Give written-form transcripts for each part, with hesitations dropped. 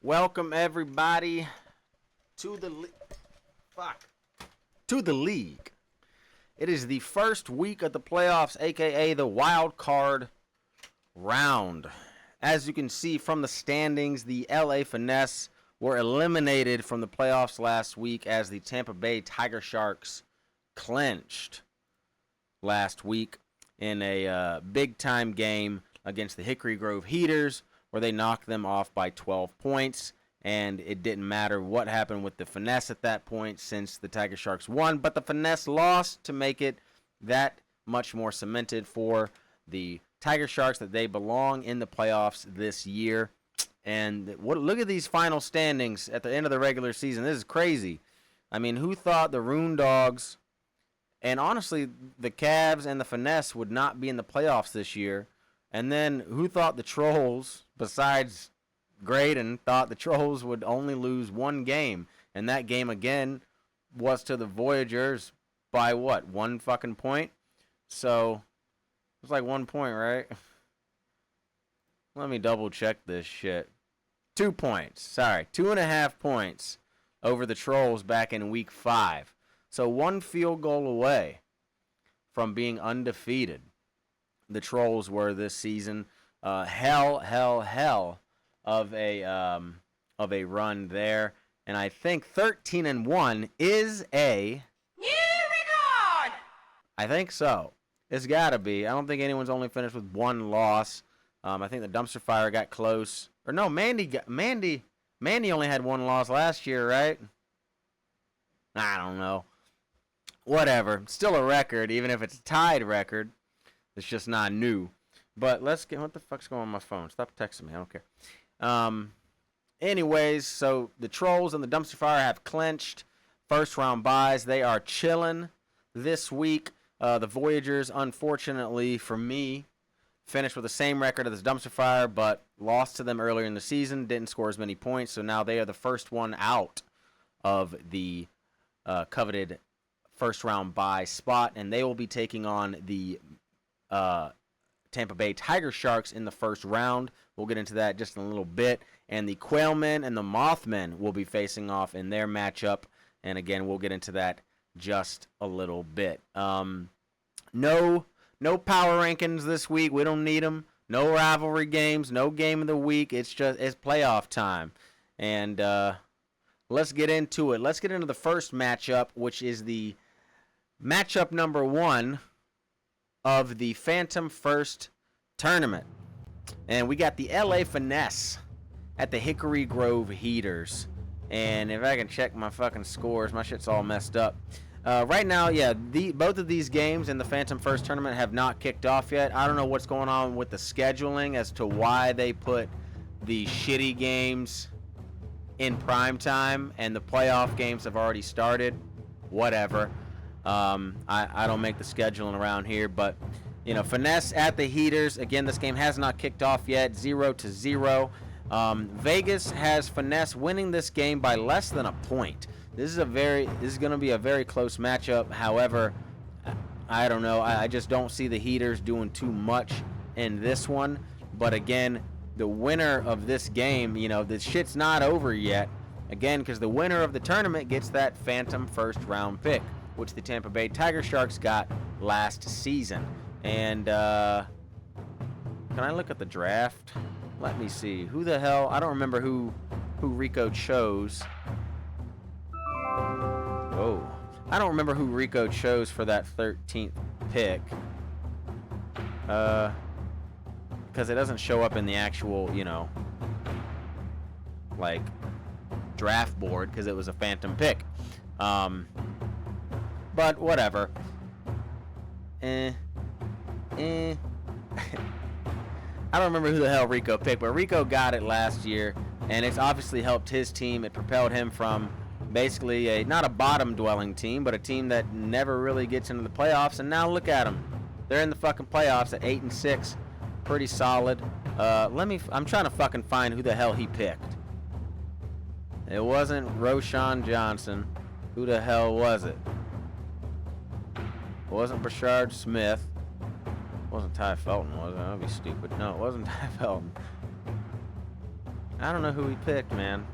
Welcome everybody to the league. It is the first week of the playoffs, aka the wild card round. As you can see from the standings, the LA Finesse were eliminated from the playoffs last week as the Tampa Bay Tiger Sharks clinched last week in a big-time game against the Hickory Grove Heaters, where they knocked them off by 12 points, and it didn't matter what happened with the Finesse at that point since the Tiger Sharks won, but the Finesse lost to make it that much more cemented for the Tiger Sharks that they belong in the playoffs this year. And look at these final standings at the end of the regular season. This is crazy. I mean, who thought the Rune Dogs and honestly the Cavs and the Finesse would not be in the playoffs this year? And then who thought the Trolls, besides Graydon, thought the Trolls would only lose one game? And that game, again, was to the Voyagers by what? 1 fucking point? So, it was like 1 point, right? Let me double check this shit. 2 points. Sorry, 2.5 points over the Trolls back in week 5. So, 1 field goal away from being undefeated. The Trolls were this season. Hell of a run there, and I think 13-1 is a new record. I think so. It's got to be. I don't think anyone's only finished with 1 loss. I think the Dumpster Fire got close. Or no, Mandy only had 1 loss last year, right? I don't know. Whatever. Still a record, even if it's a tied record. It's just not new. But let's get... What the fuck's going on my phone? Stop texting me. I don't care. Anyways, so the Trolls and the Dumpster Fire have clinched first round buys. They are chilling this week. The Voyagers, unfortunately for me, finished with the same record as the Dumpster Fire, but lost to them earlier in the season. Didn't score as many points, so now they are the first one out of the coveted first round buy spot, and they will be taking on the Tampa Bay Tiger Sharks in the first round. We'll get into that just in a little bit. And the Quailmen and the Mothmen will be facing off in their matchup. And again, we'll get into that just a little bit. No power rankings this week. We don't need them. No rivalry games. No game of the week. It's playoff time. And let's get into it. Let's get into the first matchup, which is the matchup number 1 of the Phantom First Tournament. And we got the LA Finesse at the Hickory Grove Heaters. And if I can check my fucking scores, my shit's all messed up. Right now, yeah, both of these games in the Phantom First Tournament have not kicked off yet. I don't know what's going on with the scheduling as to why they put the shitty games in prime time and the playoff games have already started. Whatever. I don't make the scheduling around here, but you know, Finesse at the Heaters. Again, this game has not kicked off yet. 0-0. Vegas has Finesse winning this game by less than a point. This is going to be a very close matchup. However, I don't know. I just don't see the Heaters doing too much in this one. But again, the winner of this game, you know, the shit's not over yet. Again, because the winner of the tournament gets that Phantom first round pick, which the Tampa Bay Tiger Sharks got last season. And can I look at the draft? Let me see. Who the hell? I don't remember who Rico chose. Oh, I don't remember who Rico chose for that 13th pick. Because it doesn't show up in the actual, you know, like draft board because it was a phantom pick. But whatever. I don't remember who the hell Rico picked, but Rico got it last year, and it's obviously helped his team. It propelled him from basically not a bottom-dwelling team, but a team that never really gets into the playoffs, and now look at them. They're in the fucking playoffs at 8-6. Pretty solid. I'm trying to fucking find who the hell he picked. It wasn't Roshan Johnson. Who the hell was it? It wasn't Brashard Smith. It wasn't Ty Felton, was it? That'd be stupid. No, it wasn't Ty Felton. I don't know who he picked, man.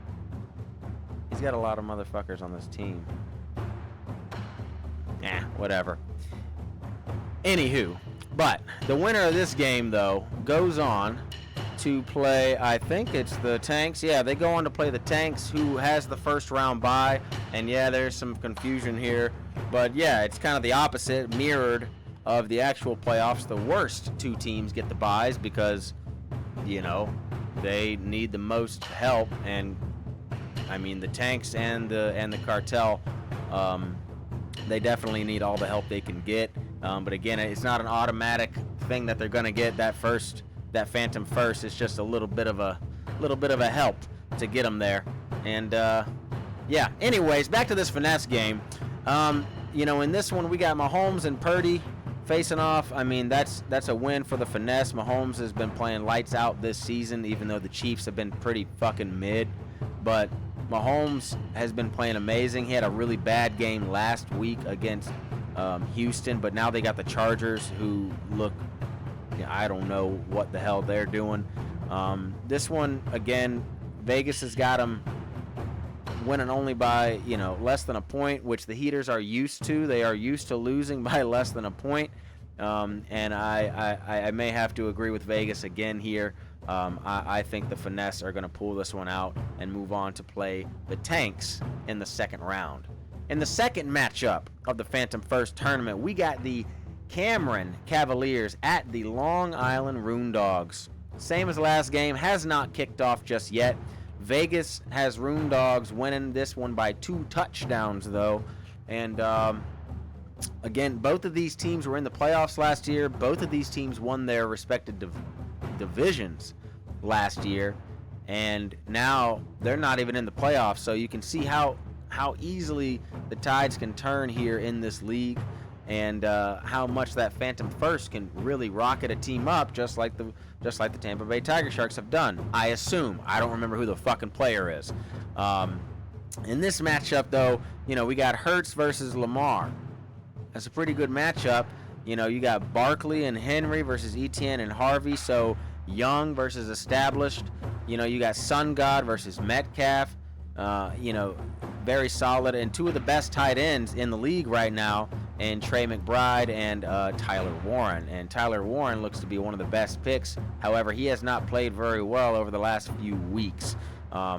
He's got a lot of motherfuckers on this team. Whatever. Anywho, but the winner of this game, though, goes on to play, I think it's the Tanks. Yeah, they go on to play the Tanks, who has the first round bye. And yeah, there's some confusion here. But yeah, it's kind of the opposite, mirrored of the actual playoffs. The worst two teams get the byes because, you know, they need the most help. And I mean, the Tanks and the Cartel, they definitely need all the help they can get. But again, it's not an automatic thing that they're going to get that Phantom first. It's just a little bit of a help to get them there. And yeah. Anyways, back to this finesse game. You know, in this one we got Mahomes and Purdy facing off. I mean, that's a win for the finesse. Mahomes has been playing lights out this season, even though the Chiefs have been pretty fucking mid. But Mahomes has been playing amazing. He had a really bad game last week against Houston, but now they got the Chargers, who look, I don't know what the hell they're doing. This one, again, Vegas has got them winning only by, less than a point, which the Heaters are used to. They are used to losing by less than a point. And I may have to agree with Vegas again here. I think the finesse are going to pull this one out and move on to play the Tanks in the second round. In the second matchup of the Phantom First tournament, we got the Cameron Cavaliers at the Long Island Rune Dogs. Same as last game, has not kicked off just yet. Vegas has Rune Dogs winning this one by 2 touchdowns, though. And again, both of these teams were in the playoffs last year. Both of these teams won their respective divisions last year, and now they're not even in the playoffs. So you can see how easily the tides can turn here in this league, and how much that Phantom First can really rocket a team up, just like the Tampa Bay Tiger Sharks have done. I assume. I don't remember who the fucking player is. In this matchup, though, we got Hurts versus Lamar. That's a pretty good matchup. You got Barkley and Henry versus Etienne and Harvey. So young versus established. You got Sun God versus Metcalf. Very solid, and 2 of the best tight ends in the league right now, and Trey McBride and Tyler Warren. And Tyler Warren looks to be one of the best picks. However, he has not played very well over the last few weeks. I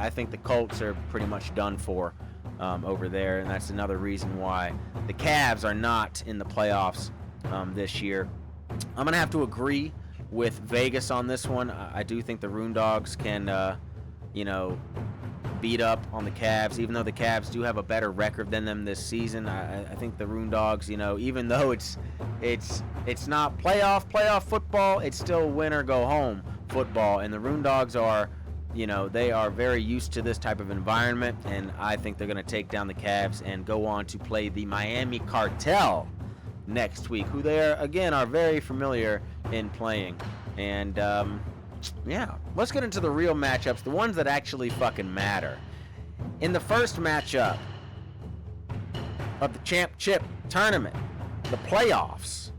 think the Colts are pretty much done for over there, and that's another reason why the Cavs are not in the playoffs this year. I'm going to have to agree with Vegas on this one. I do think the Rune Dogs can, beat up on the Cavs, even though the Cavs do have a better record than them this season. I think the Rune Dogs, even though it's not playoff football, it's still win or go home football, and the Rune Dogs are, they are very used to this type of environment, and I think they're going to take down the Cavs and go on to play the Miami Cartel next week, who they are very familiar in playing. And yeah, let's get into the real matchups, the ones that actually fucking matter. In the first matchup of the Championship tournament, the playoffs,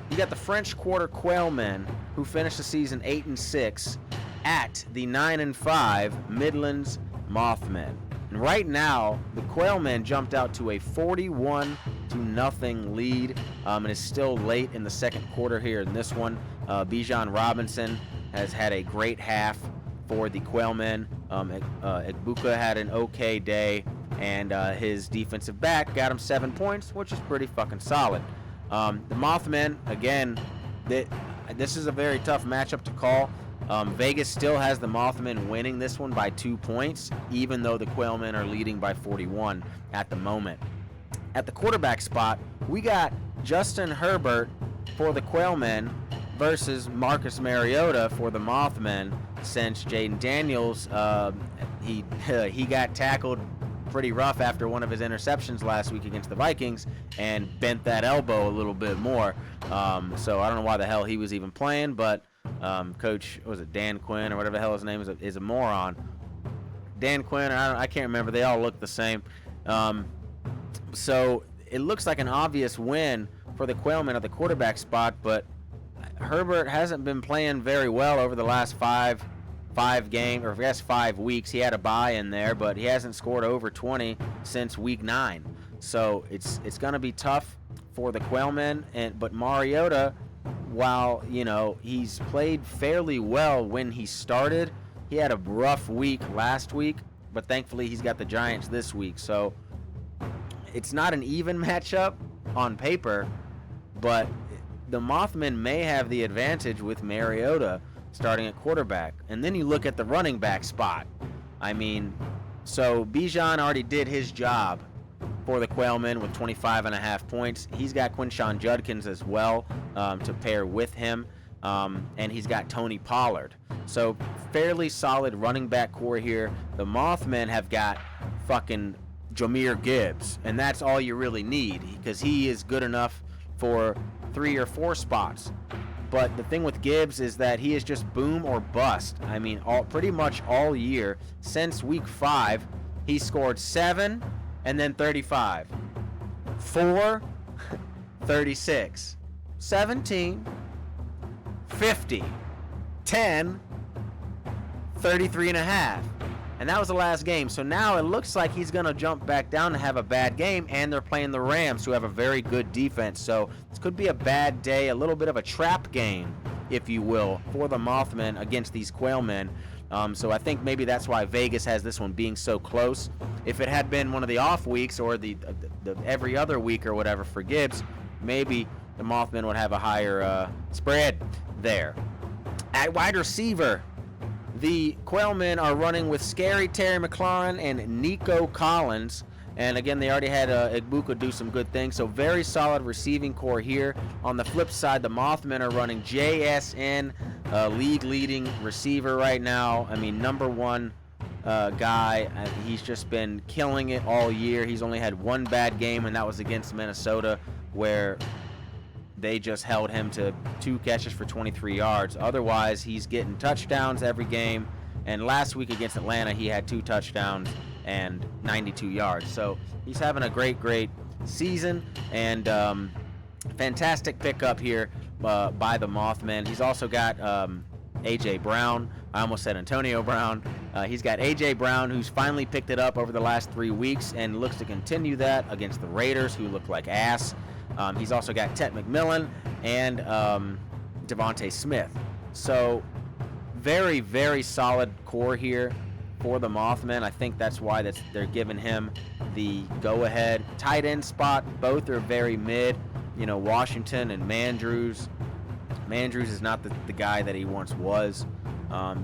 you got the French Quarter Quailmen, who finished the season 8-6, at the 9-5 Midlands Mothmen. And right now, the Quailmen jumped out to a 41-0 lead, and it's still late in the second quarter here in this one. Bijan Robinson has had a great half for the Quailmen. Egbuka had an okay day, and his defensive back got him 7 points, which is pretty fucking solid. The Mothmen, again, this is a very tough matchup to call. Vegas still has the Mothmen winning this one by 2 points, even though the Quailmen are leading by 41 at the moment. At the quarterback spot, we got Justin Herbert for the Quailmen versus Marcus Mariota for the Mothmen, since Jaden Daniels, he got tackled pretty rough after one of his interceptions last week against the Vikings and bent that elbow a little bit more. So I don't know why the hell he was even playing, but Coach, what was it, Dan Quinn or whatever the hell his name is a moron. Dan Quinn, I can't remember. They all look the same. So it looks like an obvious win for the Quailmen at the quarterback spot, but Herbert hasn't been playing very well over the last five game, or I guess 5 weeks. He had a bye in there, but he hasn't scored over 20 since week 9. So it's going to be tough for the Quailmen. But Mariota, while he's played fairly well when he started, he had a rough week last week. But thankfully, he's got the Giants this week. So it's not an even matchup on paper, but the Mothmen may have the advantage with Mariota starting at quarterback. And then you look at the running back spot. I mean, so Bijan already did his job for the Quailmen with 25.5 points. He's got Quinshon Judkins as well to pair with him. And he's got Tony Pollard. So fairly solid running back core here. The Mothmen have got fucking Jahmyr Gibbs, and that's all you really need because he is good enough for 3 or 4 spots. But the thing with Gibbs is that he is just boom or bust. I mean, pretty much all year since week 5, he scored 7 and then 35, 4, 36, 17, 50, 10, 33.5. And that was the last game. So now it looks like he's going to jump back down and have a bad game. And they're playing the Rams, who have a very good defense. So this could be a bad day, a little bit of a trap game, if you will, for the Mothmen against these Quailmen. So I think maybe that's why Vegas has this one being so close. If it had been one of the off weeks or the every other week or whatever for Gibbs, maybe the Mothmen would have a higher spread there. At wide receiver, the Quailmen are running with Scary Terry McLaurin and Nico Collins. And again, they already had Igbuka do some good things. So very solid receiving core here. On the flip side, the Mothmen are running JSN, league-leading receiver right now. I mean, number 1 guy. He's just been killing it all year. He's only had 1 bad game, and that was against Minnesota, where they just held him to 2 catches for 23 yards. Otherwise, he's getting touchdowns every game. And last week against Atlanta, he had 2 touchdowns and 92 yards. So he's having a great season, and fantastic pickup here by the Mothmen. He's also got A.J. Brown. I almost said Antonio Brown. He's got A.J. Brown, who's finally picked it up over the last 3 weeks and looks to continue that against the Raiders, who look like ass. He's also got Tet McMillan and Devontae Smith. So very, very solid core here for the Mothmen. I think that's why they're giving him the go-ahead. Tight end spot, both are very mid. Washington and Mandrews. Mandrews is not the guy that he once was.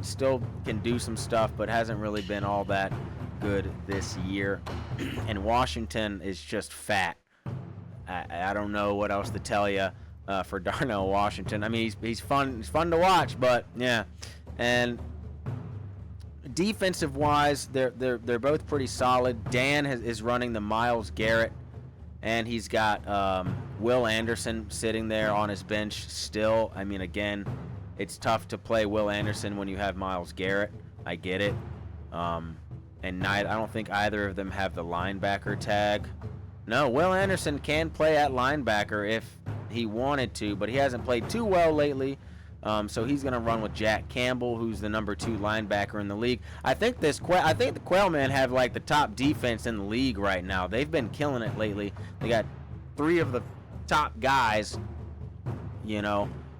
Still can do some stuff, but hasn't really been all that good this year. And Washington is just fat. I don't know what else to tell you for Darnell Washington. I mean, he's fun. He's fun to watch, but yeah. And defensive-wise, they're both pretty solid. Dan is running the Myles Garrett, and he's got Will Anderson sitting there on his bench still. I mean, again, it's tough to play Will Anderson when you have Myles Garrett. I get it. And I don't think either of them have the linebacker tag. No, Will Anderson can play at linebacker if he wanted to, but he hasn't played too well lately. So he's going to run with Jack Campbell, who's the number 2 linebacker in the league. I think the Quailmen have like the top defense in the league right now. They've been killing it lately. They got 3 of the top guys,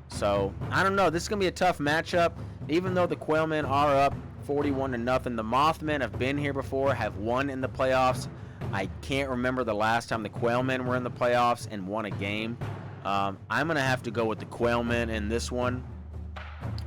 So I don't know. This is going to be a tough matchup. Even though the Quailmen are up 41-0, the Mothmen have been here before, have won in the playoffs. I can't remember the last time the Quailmen were in the playoffs and won a game. I'm going to have to go with the Quailmen in this one.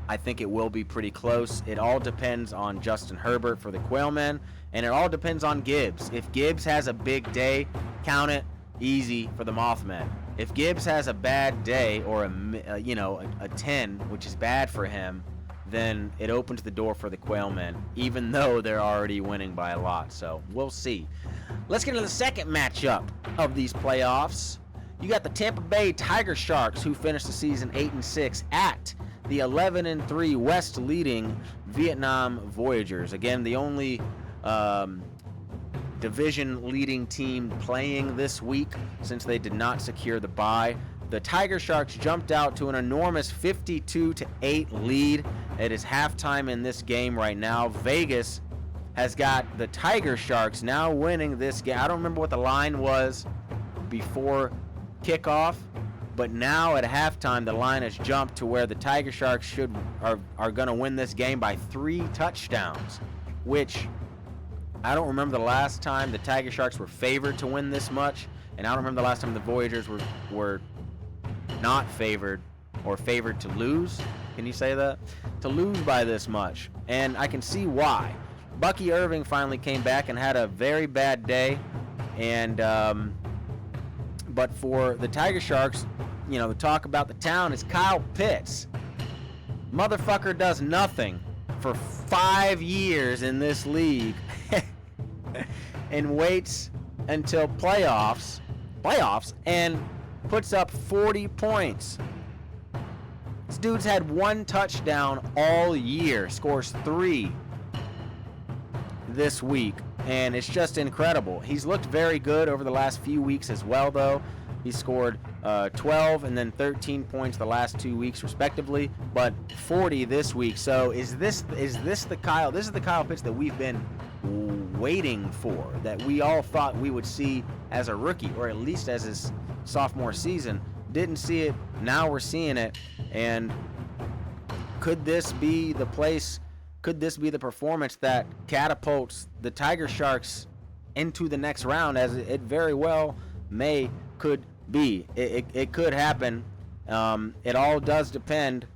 I think it will be pretty close. It all depends on Justin Herbert for the Quailmen, and it all depends on Gibbs. If Gibbs has a big day, count it easy for the Mothmen. If Gibbs has a bad day or a 10, which is bad for him, then it opens the door for the Quailmen, even though they're already winning by a lot. So we'll see. Let's get into the second matchup of these playoffs. You got the Tampa Bay Tiger Sharks, who finished the season 8-6 at the 11-3 West leading Vietnam Voyagers. Again, the only division leading team playing this week, since they did not secure the bye. the Tiger Sharks jumped out to an enormous 52-8 lead. It is halftime in this game right now. Vegas has got the Tiger Sharks now winning this game. I don't remember what the line was before kickoff, but now at halftime the line has jumped to where the Tiger Sharks are going to win this game by 3 touchdowns, which I don't remember the last time the Tiger Sharks were favored to win this much, and I don't remember the last time the Voyagers were not favored or favored to lose. Can you say that? To lose by this much. And I can see why. Bucky Irving finally came back and had a very bad day. And but for the Tiger Sharks, you know, the talk about the town is Kyle Pitts. Motherfucker does nothing for 5 years in this league and waits until playoffs and puts up 40 points. This dude's had 1 touchdown all year, scores 3 this week, and it's just incredible. He's looked very good over the last few weeks as well, though. He scored 12 and then 13 points the last 2 weeks respectively, but 40 this week. So is this the Kyle? This is the Kyle Pitts that we've been waiting for, that we all thought we would see as a rookie, or at least as his sophomore season. Didn't see it. Now we're seeing it. And could this be the place? Could this be the performance that catapults the Tiger Sharks into the next round, as it very well could be? It could happen. It all does depend.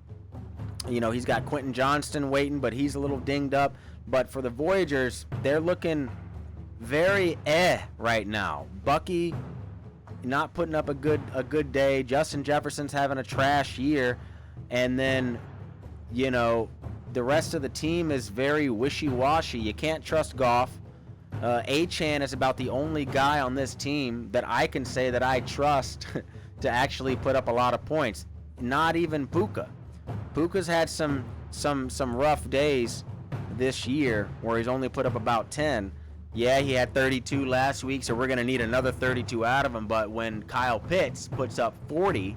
You know, he's got Quentin Johnston waiting, but he's a little dinged up. But for the Voyagers, they're looking very right now. Bucky not putting up a good day. Justin Jefferson's having a trash year. And then, you know, the rest of the team is very wishy-washy. You can't trust Goff. Achane is about the only guy on this team that I can say that I trust to actually put up a lot of points. Not even Puka. Puka's had some rough days this year where he's only put up about 10. Yeah, he had 32 last week, so we're going to need another 32 out of him. But when Kyle Pitts puts up 40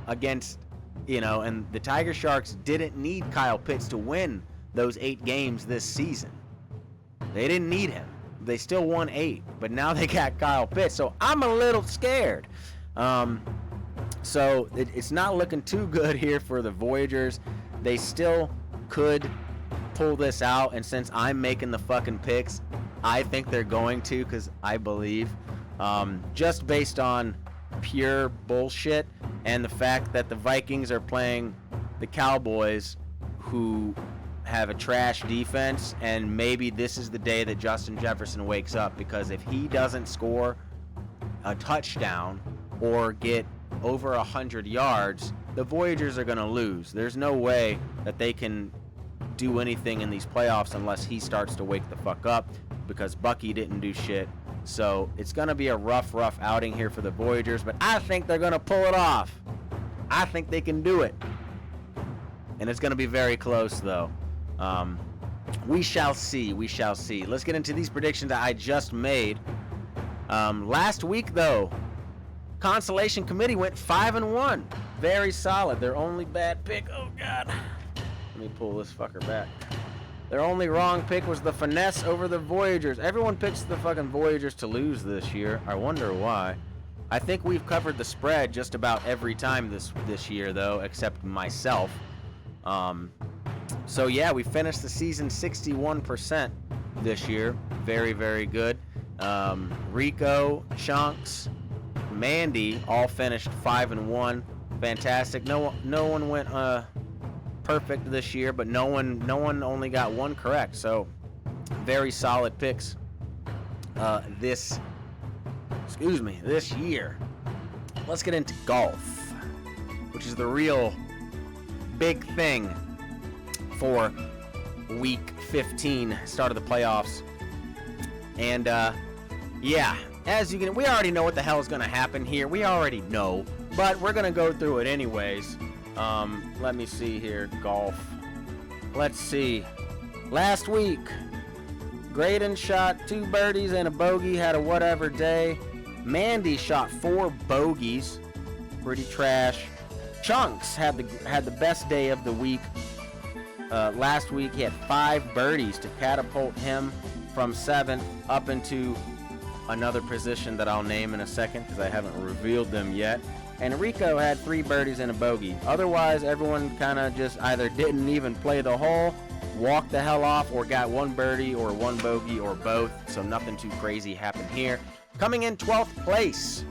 against, you know, and the Tiger Sharks didn't need Kyle Pitts to win those 8 games this season. They didn't need him. They still won 8, but now they got Kyle Pitts. So I'm a little scared. So it's not looking too good here for the Voyagers. They still could pull this out, and since I'm making the fucking picks, I think they're going to, because I believe, just based on pure bullshit and the fact that the Vikings are playing the Cowboys, who have a trash defense, and maybe this is the day that Justin Jefferson wakes up, because if he doesn't score a touchdown or get over 100 yards, the Voyagers are going to lose. There's no way that they can do anything in these playoffs unless he starts to wake the fuck up, because Bucky didn't do shit. So it's going to be a rough outing here for the Voyagers, but I think they're going to pull it off. I think they can do it. And it's going to be very close, though. We shall see. Let's get into these predictions that I just made. Last week, though, Consolation Committee went 5-1. Very solid. Their only bad pick, oh God. Let me pull this fucker back. Their only wrong pick was the finesse over the Voyagers. Everyone picks the fucking Voyagers to lose this year. I wonder why. I think we've covered the spread just about every time this year, though, except myself. So yeah, we finished the season 61% this year. Very, very good. Rico, Chunks, Mandy all finished 5-1. Fantastic. No one went perfect this year, but no one only got 1 correct. So very solid picks this year. Let's get into golf, which is the real big thing for week 15, start of the playoffs. And yeah, as you can, we already know what the hell is going to happen here. We already know, but we're going to go through it anyways. Let me see here. Golf. Let's see. Last week, Graydon shot 2 birdies and a bogey, had a whatever day. Mandy shot 4 bogeys pretty trash. Chunks had the best day of the week. Last week he had 5 birdies to catapult him from 7th up into another position that I'll name in a second because I haven't revealed them yet. And Rico had 3 birdies and a bogey. Otherwise, everyone kind of just either didn't even play the hole, walked the hell off, or got 1 birdie or 1 bogey or both. So nothing too crazy happened here. Coming in 12th place,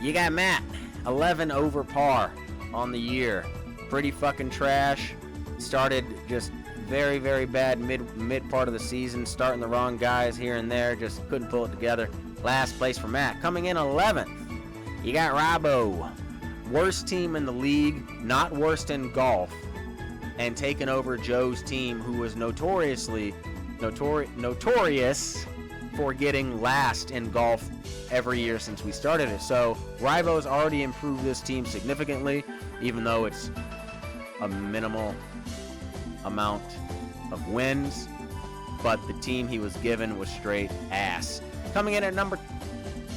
you got Matt, 11 over par on the year. Pretty fucking trash. Started just very, very bad mid part of the season, starting the wrong guys here and there, just couldn't pull it together. Last place for Matt. Coming in 11th, you got Robbo. Worst team in the league, not worst in golf, and taking over Joe's team, who was notorious for getting last in golf every year since we started it. So Rivo's already improved this team significantly, even though it's a minimal amount of wins, but the team he was given was straight ass. Coming in at number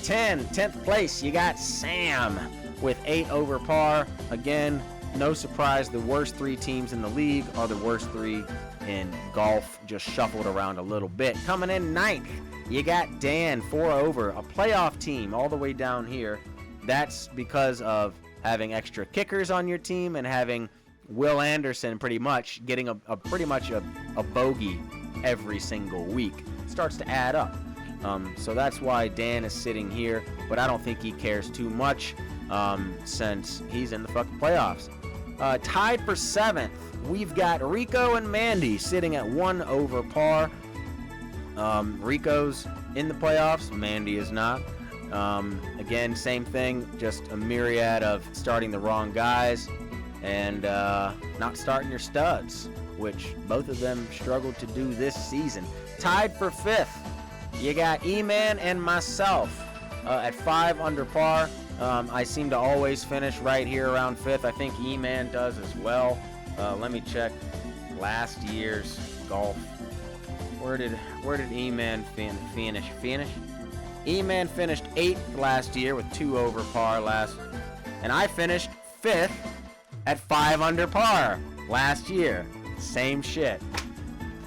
10th place, you got Sam with 8 over par. Again, no surprise, the worst 3 teams in the league are the worst 3 in golf, just shuffled around a little bit. Coming in 9th, you got Dan, 4 over, a playoff team all the way down here. That's because of having extra kickers on your team and having Will Anderson pretty much getting a bogey every single week. It starts to add up. So that's why Dan is sitting here, but I don't think he cares too much since he's in the fucking playoffs. Tied for 7th, we've got Rico and Mandy sitting at 1 over par. Rico's in the playoffs, Mandy is not. Again, same thing, just a myriad of starting the wrong guys and not starting your studs, which both of them struggled to do this season. Tied for 5th, you got E-Man and myself at 5 under par. I seem to always finish right here around 5th. I think E-Man does as well. Let me check last year's golf. Where did E-Man finish? E-Man finished 8th last year with 2 over par and I finished 5th at 5 under par last year. Same shit.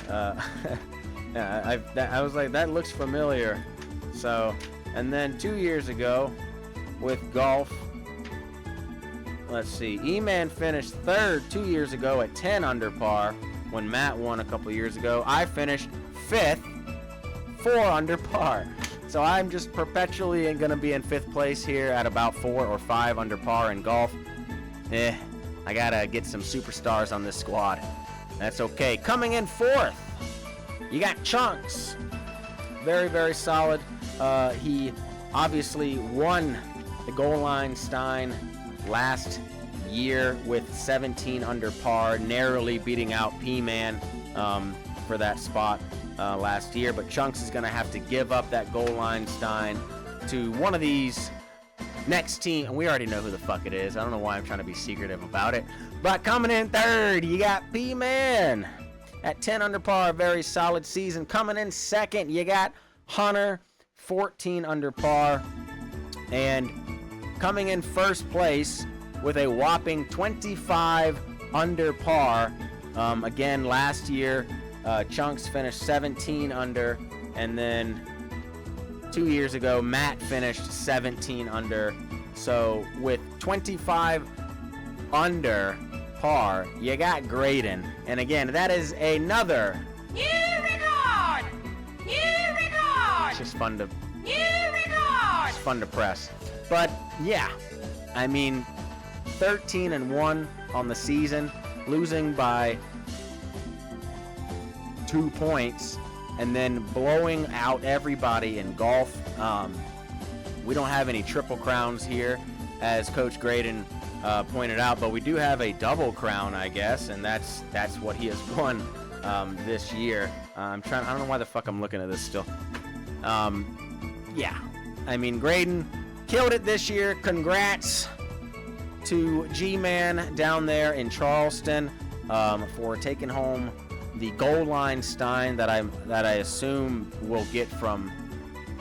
I was like, that looks familiar. So, and then 2 years ago with golf, let's see, E-Man finished 3rd 2 years ago at 10 under par when Matt won a couple years ago. I finished 5th, 4 under par. So I'm just perpetually going to be in 5th place here at about 4 or 5 under par in golf. I gotta get some superstars on this squad. That's okay. Coming in 4th, you got Chunks. Very, very solid. He obviously won the goal line Stein last year with 17 under par, narrowly beating out P-Man for that spot last year. But Chunks is going to have to give up that goal line Stein to one of these next team, and we already know who the fuck it is. I don't know why I'm trying to be secretive about it. But coming in 3rd, you got P-Man at 10 under par, very solid season. Coming in 2nd, you got Hunter, 14 under par. And coming in 1st place with a whopping 25 under par. Again, last year, Chunks finished 17 under, and then 2 years ago, Matt finished 17 under. So with 25 under par, you got Graydon. And again, that is another new record! New record! It's just fun to It's fun to press. But yeah, I mean, 13-1 on the season, losing by 2 points. And then blowing out everybody in golf. We don't have any triple crowns here, as Coach Graydon pointed out, but we do have a double crown, I guess, and that's what he has won this year. I don't know why the fuck I'm looking at this still. Yeah, I mean, Graydon killed it this year. Congrats to G-Man down there in Charleston for taking home the gold line Stein that I assume we'll get from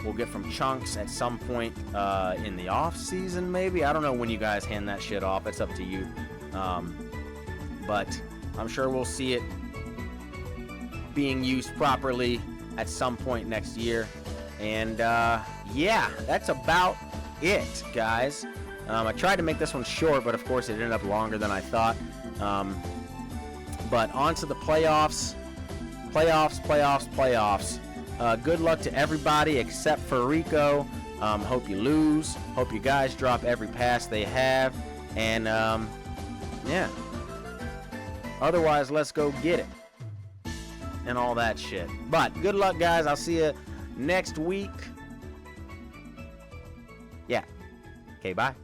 we'll get from Chunks at some point in the off season, maybe. I don't know when you guys hand that shit off. It's up to you. But I'm sure we'll see it being used properly at some point next year. And yeah, that's about it, guys. I tried to make this one short, but of course it ended up longer than I thought. But on to the playoffs. Playoffs. Good luck to everybody except for Rico. Hope you lose. Hope you guys drop every pass they have. And yeah. Otherwise, let's go get it. And all that shit. But good luck, guys. I'll see you next week. Yeah. Okay, bye.